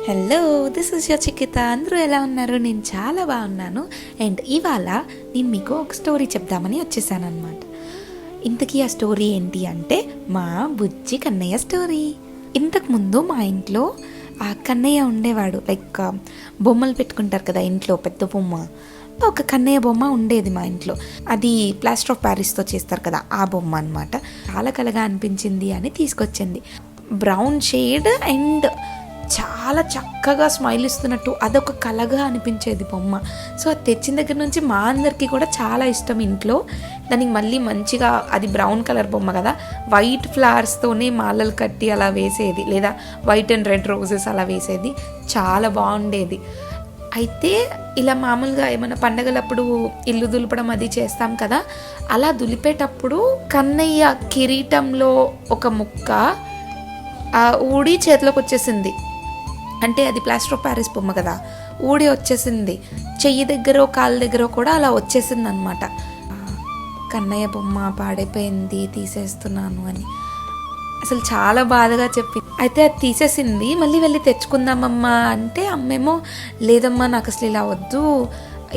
Hello, this is your Chikitha. అందరూ ఎలా ఉన్నారు? నేను చాలా బాగున్నాను. అండ్ ఇవాళ నేను మీకు ఒక స్టోరీ చెప్దామని వచ్చేసాను అనమాట. ఇంతకీ ఆ స్టోరీ ఏంటి అంటే మా బుజ్జి కన్నయ్య స్టోరీ. ఇంతకుముందు మా ఇంట్లో ఆ కన్నయ్య ఉండేవాడు. లైక్ బొమ్మలు పెట్టుకుంటారు కదా ఇంట్లో, పెద్ద బొమ్మ, ఒక కన్నయ్య బొమ్మ ఉండేది మా ఇంట్లో. అది ప్లాస్టర్ ఆఫ్ ప్యారిస్తో చేస్తారు కదా, ఆ బొమ్మ అనమాట. చాలా కలగా అనిపించింది అని తీసుకొచ్చింది. బ్రౌన్ షేడ్ అండ్ చాలా చక్కగా స్మైల్ ఇస్తున్నట్టు అదొక కళగా అనిపించేది బొమ్మ. సో అది తెచ్చిన దగ్గర నుంచి మా అందరికీ కూడా చాలా ఇష్టం ఇంట్లో. దానికి మళ్ళీ మంచిగా, అది బ్రౌన్ కలర్ బొమ్మ కదా, వైట్ ఫ్లవర్స్తోనే మాలలు కట్టి అలా వేసేది, లేదా వైట్ అండ్ రెడ్ రోజెస్ అలా వేసేది. చాలా బాగుండేది. అయితే ఇలా మామూలుగా ఏమైనా పండగలప్పుడు ఇల్లు దులపడం అది చేస్తాం కదా, అలా దులిపేటప్పుడు కన్నయ్య కిరీటంలో ఒక ముక్క ఊడి చేతిలోకి వచ్చేసింది. అంటే అది ప్లాస్టర్ ఆఫ్ ప్యారిస్ బొమ్మ కదా, ఊడి వచ్చేసింది. చెయ్యి దగ్గర కాళ్ళ దగ్గర కూడా అలా వచ్చేసింది అనమాట. కన్నయ్య బొమ్మ పాడైపోయింది, తీసేస్తున్నాను అని అసలు చాలా బాధగా చెప్పింది. అయితే అది తీసేసింది. మళ్ళీ వెళ్ళి తెచ్చుకుందామమ్మా అంటే అమ్మేమో లేదమ్మా, నాకు అసలు ఇలా వద్దు,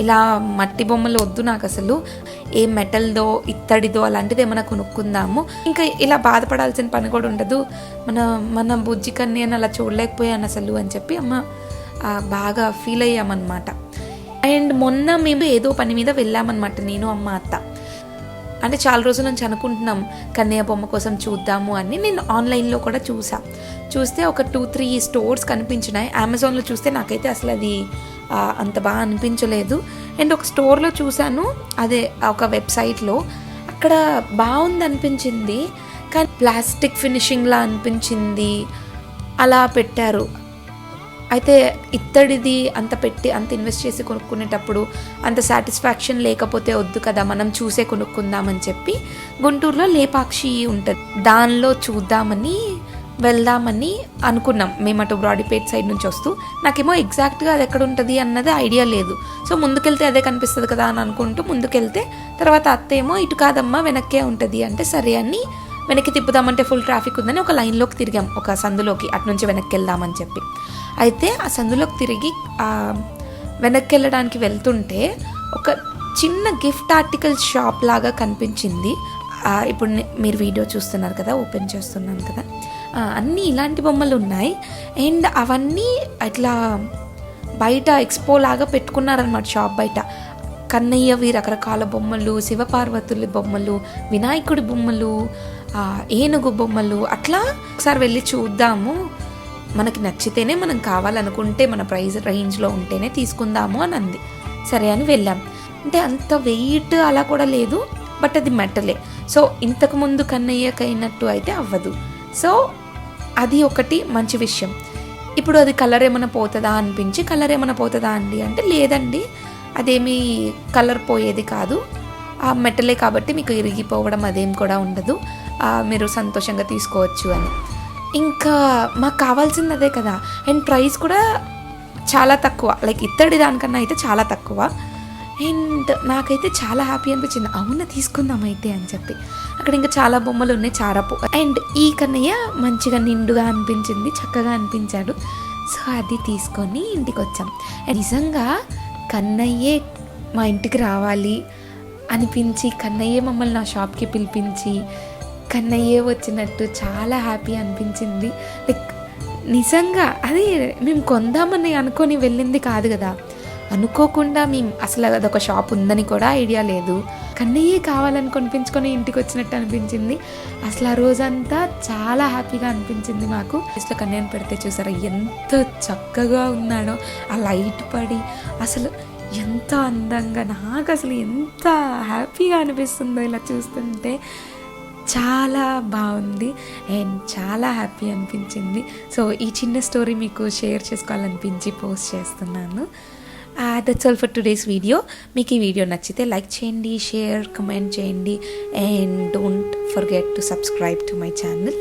ఇలా మట్టి బొమ్మలు వద్దు, నాకు అసలు ఏ మెటల్దో ఇత్తడిదో అలాంటిది ఏమైనా కొనుక్కుందాము, ఇంకా ఇలా బాధపడాల్సిన పని కూడా ఉండదు, మన బుజ్జి కన్నయ్యని అలా చూడలేకపోయాను అసలు అని చెప్పి అమ్మ బాగా ఫీల్ అయ్యామన్నమాట. అండ్ మొన్న మేము ఏదో పని మీద వెళ్ళామన్నమాట, నేను అమ్మ అత్త. అంటే చాలా రోజుల నుంచి అనుకుంటున్నాం కన్నయ్య బొమ్మ కోసం చూద్దాము అని. నేను ఆన్లైన్లో కూడా చూస్తే ఒక 2-3 స్టోర్స్ కనిపించినాయి. అమెజాన్లో చూస్తే నాకైతే అసలు అది అంత బాగా అనిపించలేదు. అండ్ ఒక స్టోర్లో చూశాను, అదే ఒక వెబ్సైట్లో, అక్కడ బాగుంది అనిపించింది, కానీ ప్లాస్టిక్ ఫినిషింగ్లా అనిపించింది. అలా పెట్టారు. అయితే ఇత్తడిది అంత పెట్టి అంత ఇన్వెస్ట్ చేసి కొనుక్కునేటప్పుడు అంత సాటిస్ఫాక్షన్ లేకపోతే వద్దు కదా, మనం చూసే కొనుక్కుందామని చెప్పి గుంటూరులో లేపాక్షి ఉంటుంది, దానిలో చూద్దామని వెళ్దామని అనుకున్నాం. మేము అటు బ్రాడీపేట్ సైడ్ నుంచి వస్తూ, నాకేమో ఎగ్జాక్ట్గా అది ఎక్కడ ఉంటుంది అన్నది ఐడియా లేదు. సో ముందుకెళ్తే అదే కనిపిస్తుంది కదా అని అనుకుంటూ ముందుకెళ్తే, తర్వాత అత్త ఏమో ఇటు కాదమ్మా వెనక్కే ఉంటుంది అంటే సరే అని వెనక్కి తిప్పుదామంటే ఫుల్ ట్రాఫిక్ ఉందని ఒక లైన్లోకి తిరిగాం, ఒక సందులోకి, అటు నుంచి వెనక్కి వెళ్దామని చెప్పి. అయితే ఆ సందులోకి తిరిగి వెనక్కి వెళ్ళడానికి వెళ్తుంటే ఒక చిన్న గిఫ్ట్ ఆర్టికల్ షాప్ లాగా కనిపించింది. ఇప్పుడు మీరు వీడియో చూస్తున్నారు కదా, ఓపెన్ చేస్తున్నాను కదా, అన్నీ ఇలాంటి బొమ్మలు ఉన్నాయి. అండ్ అవన్నీ అట్లా బయట ఎక్స్పో లాగా పెట్టుకున్నారనమాట షాప్ బయట. కన్నయ్యవి రకరకాల బొమ్మలు, శివపార్వతుల బొమ్మలు, వినాయకుడి బొమ్మలు, ఏనుగు బొమ్మలు, అట్లా ఒకసారి వెళ్ళి చూద్దాము, మనకి నచ్చితేనే, మనం కావాలనుకుంటే మన ప్రైస్ రేంజ్లో ఉంటేనే తీసుకుందాము అని అంది. సరే అని వెళ్ళాం. అంటే అంత వెయిట్ అలా కూడా లేదు, బట్ అది మెటలే. సో ఇంతకుముందు కన్నయ్యకైనట్టు అయితే అవ్వదు. సో అది ఒకటి మంచి విషయం. ఇప్పుడు అది కలర్ ఏమైనా పోతుందా అనిపించి, కలర్ ఏమైనా పోతుందా అండి అంటే లేదండి, అదేమీ కలర్ పోయేది కాదు, ఆ మెటలే కాబట్టి మీకు ఇరిగిపోవడం అదేం కూడా ఉండదు, మీరు సంతోషంగా తీసుకోవచ్చు అని. ఇంకా మాకు కావాల్సింది అదే కదా. అండ్ ప్రైస్ కూడా చాలా తక్కువ, లైక్ ఇత్తడి దానికన్నా అయితే చాలా తక్కువ. అండ్ నాకైతే చాలా హ్యాపీ అనిపించింది, అవునా తీసుకుందాం అయితే అని చెప్పి. అక్కడ ఇంకా చాలా బొమ్మలు ఉన్నాయి, అండ్ ఈ కన్నయ్య మంచిగా నిండుగా అనిపించింది, చక్కగా అనిపించాడు. సో అది తీసుకొని ఇంటికి వచ్చాం. నిజంగా కన్నయ్యే మా ఇంటికి రావాలి అనిపించి, కన్నయ్యే మమ్మల్ని నా షాప్కి పిలిపించి, కన్నయ్యే వచ్చినట్టు చాలా హ్యాపీ అనిపించింది. లైక్ నిజంగా అది మేము కొందామని అనుకొని వెళ్ళింది కాదు కదా, అనుకోకుండా మేము అసలు అదొక షాప్ ఉందని కూడా ఐడియా లేదు, కన్నయ్యే కావాలని కొనిపించుకొని ఇంటికి వచ్చినట్టు అనిపించింది. అసలు ఆ రోజంతా చాలా హ్యాపీగా అనిపించింది మాకు. ఫేస్లో కన్నయ్యని పెడితే చూసారా ఎంత చక్కగా ఉన్నాడో, ఆ లైట్ పడి అసలు ఎంత అందంగా, నాకు అసలు ఎంత హ్యాపీగా అనిపిస్తుందో ఇలా చూస్తుంటే. చాలా బాగుంది అండ్ చాలా హ్యాపీ అనిపించింది. సో ఈ చిన్న స్టోరీ మీకు షేర్ చేసుకోవాలనిపించి పోస్ట్ చేస్తున్నాను. That's all for today's video. మీకు ఈ వీడియో నచ్చితే లైక్ చేయండి, షేర్, కమెంట్ చేయండి, and don't forget to subscribe to my channel.